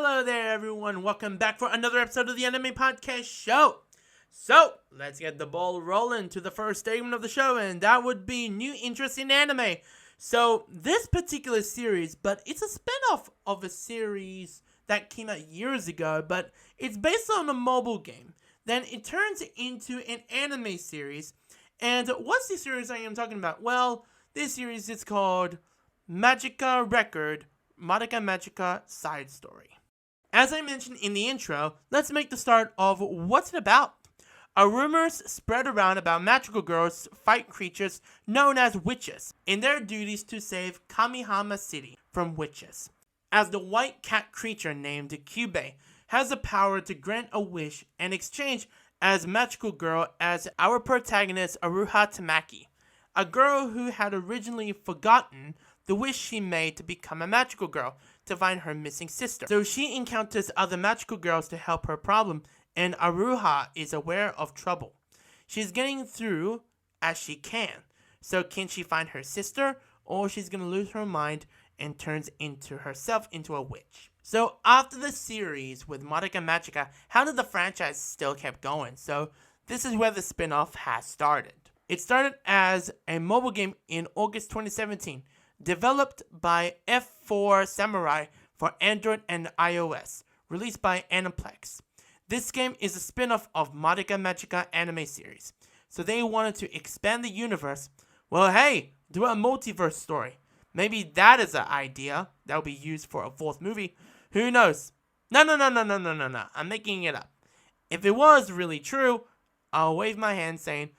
Hello there, everyone. Welcome back for another episode of the Anime Podcast Show. So, let's get the ball rolling to the first segment of the show, and that would be new interest in anime. So, this particular series, but it's a spin-off of a series that came out years ago, but it's based on a mobile game. Then it turns into an anime series. And what's the series I am talking about? Well, this series is called Magia Record, Madoka Magica Side Story. As I mentioned in the intro, let's make the start of what's it about. Rumors spread around about magical girls fight creatures known as witches in their duties to save Kamihama City from witches. As the white cat creature named Kyubei has the power to grant a wish in exchange as magical girl as our protagonist Aruha Tamaki, a girl who had originally forgotten the wish she made to become a magical girl to find her missing sister. So she encounters other magical girls to help her problem, and Aruha is aware of trouble. She's getting through as she can. So can she find her sister, or she's going to lose her mind and turns into herself into a witch? So after the series with Madoka Magica, how did the franchise still keep going? So this is where the spin-off has started. It started as a mobile game in August 2017, developed by F4 Samurai for Android and iOS, released by Aniplex. This game is a spin-off of Madoka Magica anime series, so they wanted to expand the universe. Well, hey, do a multiverse story. Maybe that is an idea that will be used for a fourth movie. Who knows? No, I'm making it up. If it was really true, I'll wave my hand saying,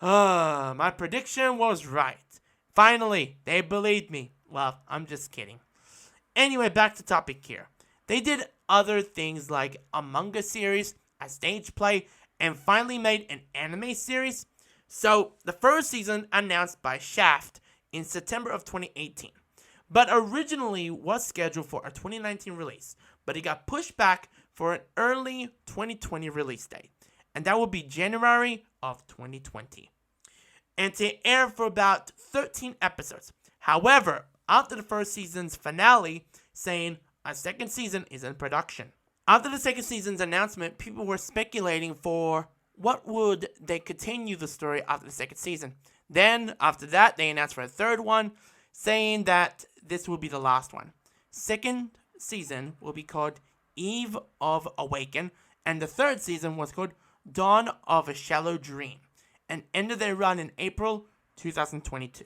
my prediction was right. Finally, they believed me. Well, I'm just kidding. Anyway, back to topic here. They did other things like a manga series, a stage play, and finally made an anime series. So, the first season announced by Shaft in September of 2018, but originally was scheduled for a 2019 release, but it got pushed back for an early 2020 release date, and that will be January of 2020. And to air for about 13 episodes. However, after the first season's finale, saying a second season is in production. After the second season's announcement, people were speculating for what would they continue the story after the second season. Then, after that, they announced for a third one, saying that this will be the last one. Second season will be called Eve of Awaken, and the third season was called Dawn of a Shallow Dream, and ended their run in April 2022.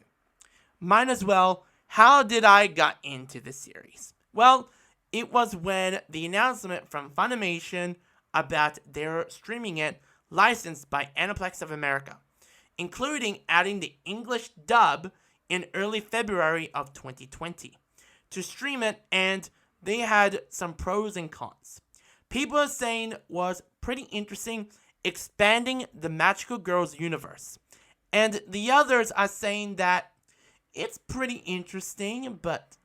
Might as well, how did I got into the series? Well, it was when the announcement from Funimation about their streaming it licensed by Aniplex of America, including adding the English dub in early February of 2020 to stream it, and they had some pros and cons. People are saying was pretty interesting, expanding the Magical Girls universe. And the others are saying that it's pretty interesting, but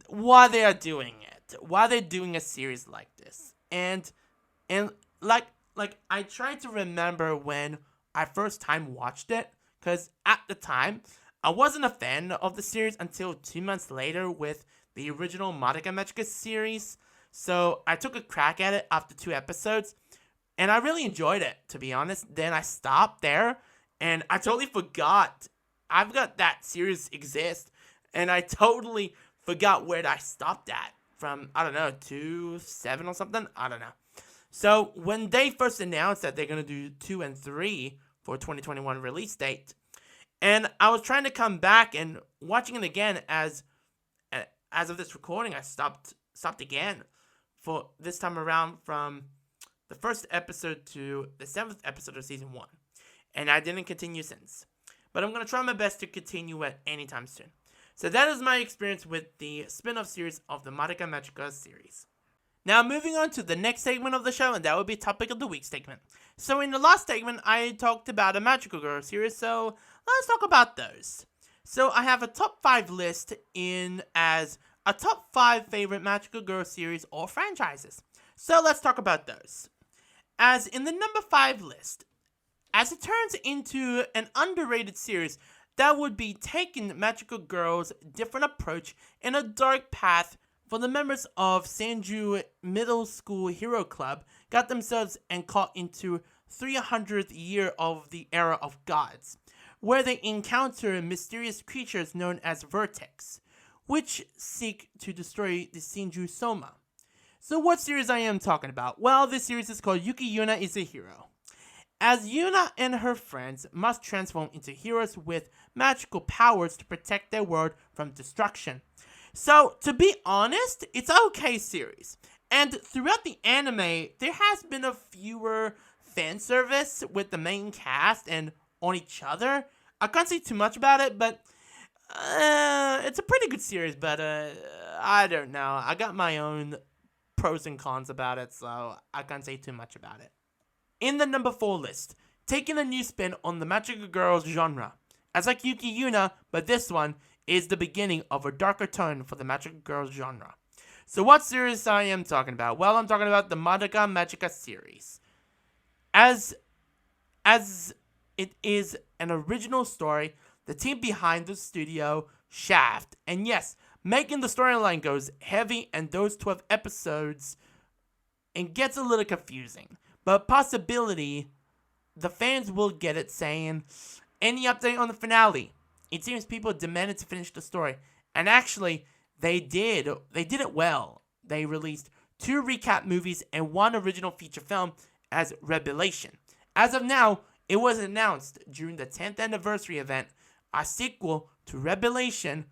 why they are doing it, why they're doing a series like this. And like I tried to remember when I first time watched it, because at the time, I wasn't a fan of the series until 2 months later with the original Madoka Magica series. So I took a crack at it after 2 episodes, and I really enjoyed it, to be honest. Then I stopped there, and I totally forgot I've got that series exist, and I totally forgot where I stopped at from, 2-7 or something? I don't know. So when they first announced that they're going to do 2 and 3 for 2021 release date, and I was trying to come back and watching it again as of this recording, I stopped again for this time around from the first episode to the 7th episode of season 1. And I didn't continue since. But I'm going to try my best to continue it anytime soon. So that is my experience with the spin-off series of the Madoka Magica series. Now moving on to the next segment of the show, and that would be Topic of the Week segment. So in the last segment, I talked about a Magical Girl series, so let's talk about those. So I have a top 5 list in as a top 5 favorite Magical Girl series or franchises. So let's talk about those. As in the number 5 list, as it turns into an underrated series that would be taking Magical Girl's different approach in a dark path for the members of Sanju Middle School Hero Club got themselves and caught into 300th year of the era of gods, where they encounter mysterious creatures known as Vertex, which seek to destroy the Senju Soma. So what series I am talking about? Well, this series is called Yuki Yuna is a Hero. As Yuna and her friends must transform into heroes with magical powers to protect their world from destruction. So, to be honest, it's an okay series. And throughout the anime, there has been a fewer fan service with the main cast and on each other. I can't say too much about it, but it's a pretty good series, but I don't know. I got my own pros and cons about it, so I can't say too much about it. In the number 4 list, taking a new spin on the Magical Girls genre. As like Yuki Yuna, but this one is the beginning of a darker tone for the Magical Girls genre. So what series I am talking about? Well, I'm talking about the Madoka Magica series. As it is an original story, the team behind the studio, Shaft, and yes, making the storyline goes heavy and those 12 episodes, it gets a little confusing. But possibility, the fans will get it saying, any update on the finale? It seems people demanded to finish the story. And actually, they did. They did it well. They released 2 recap movies and 1 original feature film as Revelation. As of now, it was announced during the 10th anniversary event, a sequel to Revelation,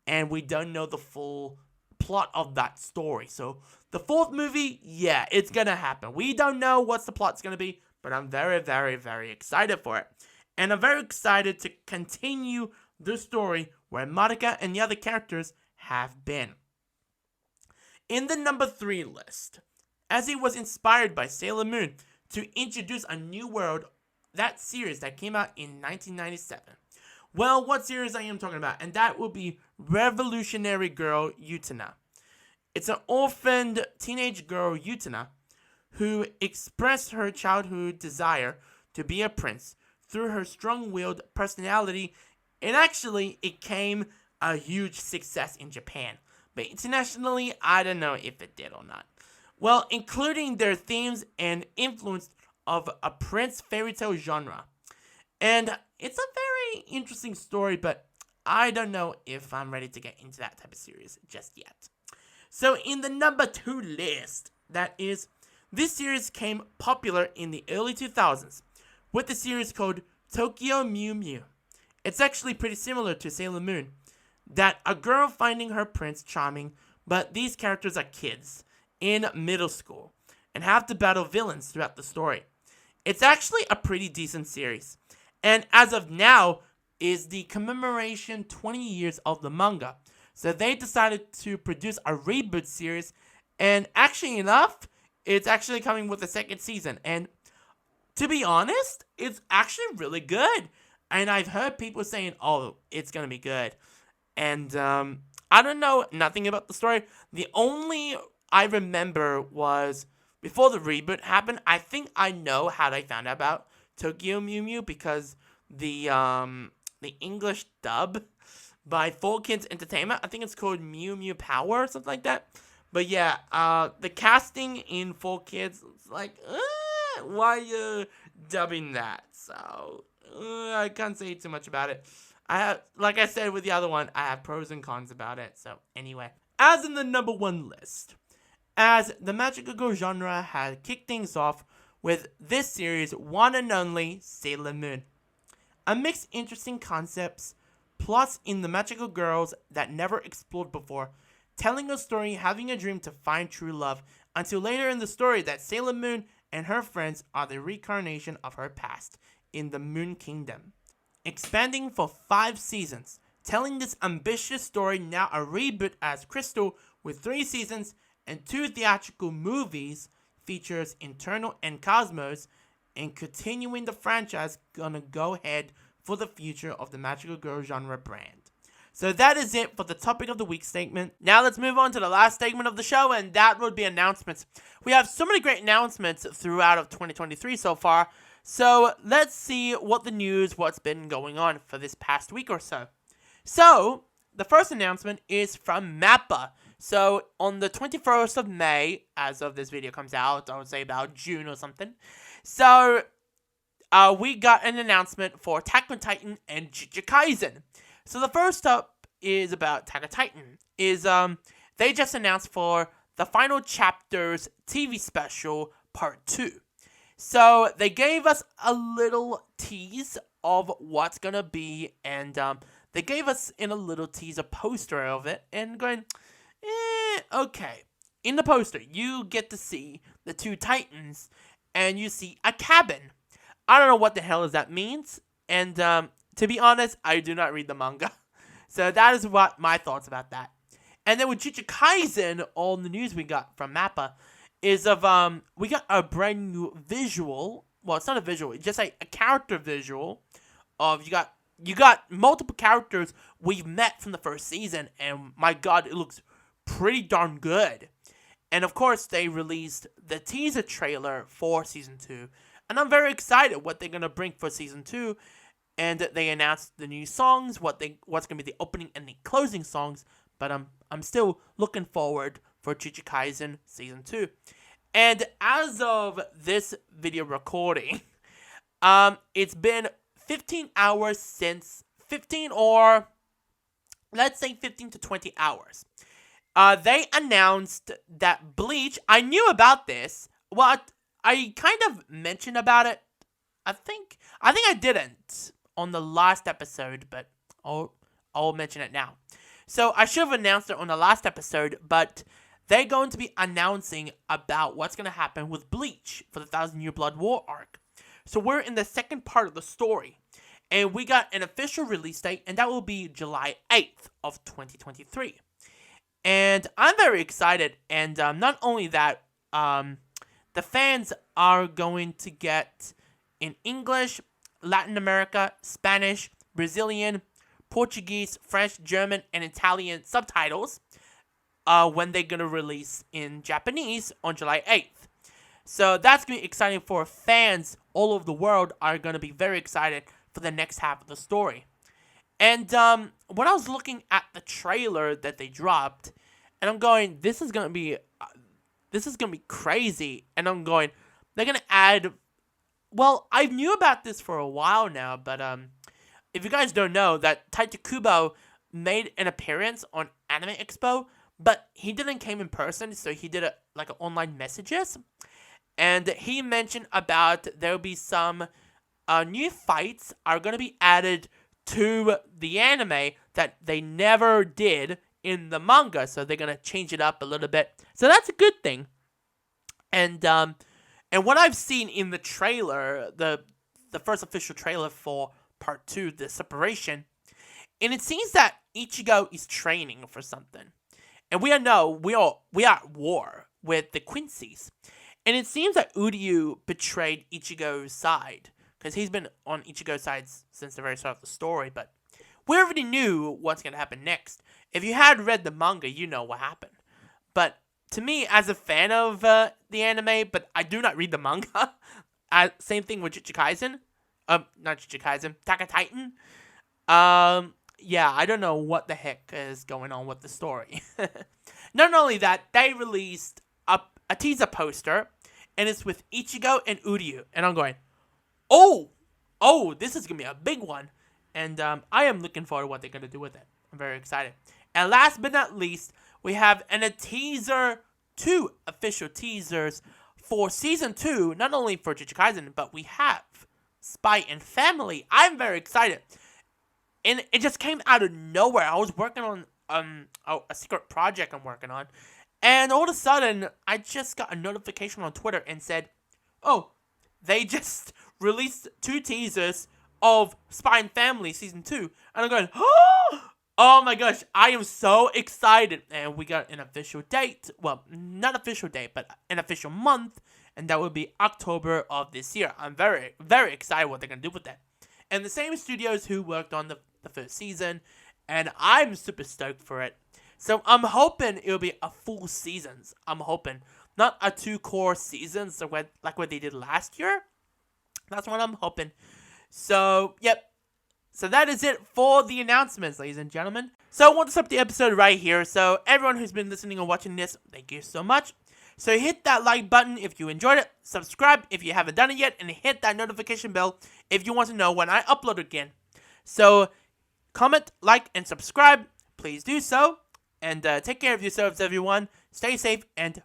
and we don't know the full plot of that story. So the 4th movie, yeah, it's gonna happen. We don't know what the plot's gonna be, but I'm very, very, very excited for it. And I'm very excited to continue the story where Madoka and the other characters have been. In the number 3 list, as it was inspired by Sailor Moon to introduce a new world, that series that came out in 1997. Well, what series I am talking about? And that will be Revolutionary Girl Utena. It's an orphaned teenage girl, Utena, who expressed her childhood desire to be a prince through her strong-willed personality, and actually, it came a huge success in Japan. But internationally, I don't know if it did or not. Well, including their themes and influence of a prince fairy tale genre. And it's a very interesting story, but I don't know if I'm ready to get into that type of series just yet. So in the number 2 list, that is, this series came popular in the early 2000s with the series called Tokyo Mew Mew. It's actually pretty similar to Sailor Moon, that a girl finding her prince charming, but these characters are kids in middle school and have to battle villains throughout the story. It's actually a pretty decent series, and as of now is the commemoration 20 years of the manga. So they decided to produce a reboot series, and actually enough, it's actually coming with a 2nd season, and to be honest, it's actually really good. And I've heard people saying, oh, it's gonna be good. And I don't know nothing about the story. The only I remember was before the reboot happened. I think I know how they found out about Tokyo Mew Mew because the English dub by 4Kids Entertainment, I think it's called Mew Mew Power or something like that. But yeah, the casting in 4Kids, it's like, why are you dubbing that? So I can't say too much about it. I have, like I said with the other one, I have pros and cons about it. So anyway, as in the number 1 list, as the magical girl genre had kicked things off with this series' one and only Sailor Moon. A mixed interesting concepts, plots in the magical girls that never explored before, telling a story, having a dream to find true love, until later in the story that Sailor Moon and her friends are the reincarnation of her past in the Moon Kingdom. Expanding for 5 seasons, telling this ambitious story, now a reboot as Crystal with 3 seasons and 2 theatrical movies, features Internal and Cosmos, and continuing the franchise gonna go ahead for the future of the magical girl genre brand. So that is it for the topic of the week statement. Now let's move on to the last segment of the show, and that would be announcements. We have so many great announcements throughout of 2023 so far. So let's see what's been going on for this past week or so. So the first announcement is from MAPPA. So on the 21st of May, as of this video comes out, I would say about June or something. So we got an announcement for Attack on Titan and Jujutsu Kaisen. So the first up is about Attack on Titan. They just announced for the final chapter's TV special part 2. So they gave us a little tease of what's gonna be, and they gave us in a little teaser poster of it, and going, okay. In the poster, you get to see the two Titans, and you see a cabin. I don't know what the hell that means, and to be honest, I do not read the manga. So that is what my thoughts about that. And then with Jujutsu Kaisen, all the news we got from Mappa is of we got a brand new visual. Well, it's not a visual; it's just like a character visual of you got multiple characters we've met from the first season, and my god, it looks pretty darn good. And of course, they released the teaser trailer for season 2, and I'm very excited what they're gonna bring for season 2. And they announced the new songs, what's gonna be the opening and the closing songs. But I'm still looking forward for Jujutsu Kaisen season 2. And as of this video recording, it's been 15 hours since 15 or let's say 15 to 20 hours. They announced that Bleach. I knew about this. Well, I kind of mentioned about it. I think I didn't on the last episode, but I'll mention it now. So I should have announced it on the last episode, but they're going to be announcing about what's going to happen with Bleach for the 1,000 Year Blood War arc. So we're in the second part of the story, and we got an official release date, and that will be July 8th of 2023. And I'm very excited, and not only that, the fans are going to get in English, Latin America, Spanish, Brazilian, Portuguese, French, German, and Italian subtitles when they're going to release in Japanese on July 8th. So that's going to be exciting for fans all over the world are going to be very excited for the next half of the story. And when I was looking at the trailer that they dropped, and I'm going, this is going to be crazy. And I'm going, they're going to add, well, I knew about this for a while now, but if you guys don't know, that Taita Kubo made an appearance on Anime Expo, but he didn't came in person, so he did online messages, and he mentioned about there'll be some new fights are going to be added to the anime that they never did in the manga, so they're going to change it up a little bit, so that's a good thing. And what I've seen in the trailer, the first official trailer for Part 2, The Separation, and it seems that Ichigo is training for something. And we are at war with the Quincy's. And it seems that Uryu betrayed Ichigo's side, because he's been on Ichigo's side since the very start of the story, but we already knew what's going to happen next. If you had read the manga, you know what happened. But to me, as a fan of the anime, but I do not read the manga, same thing with Jujutsu Kaisen. Not Jujutsu Kaisen, Attack on Titan. Yeah, I don't know what the heck is going on with the story. Not only that, they released a teaser poster, and it's with Ichigo and Uryu, and I'm going, oh, this is gonna be a big one, and I am looking forward to what they're gonna do with it. I'm very excited. And last but not least, we have two official teasers for season 2, not only for Jujutsu Kaisen, but we have Spy and Family. I'm very excited. And it just came out of nowhere. I was working on a secret project I'm working on, and all of a sudden, I just got a notification on Twitter and said, oh, they just released 2 teasers of Spy and Family Season 2. And I'm going, oh my gosh, I am so excited. And we got an official date. Well, not official date, but an official month. And that would be October of this year. I'm very, very excited what they're going to do with that. And the same studios who worked on the first season. And I'm super stoked for it. So I'm hoping it'll be a full seasons. I'm hoping. Not a 2 core seasons like what they did last year. That's what I'm hoping. So, yep. So that is it for the announcements, ladies and gentlemen. So I want to stop the episode right here. So everyone who's been listening and watching this, thank you so much. So hit that like button if you enjoyed it, subscribe if you haven't done it yet, and hit that notification bell if you want to know when I upload again. So comment, like, and subscribe. Please do so. And take care of yourselves, everyone. Stay safe and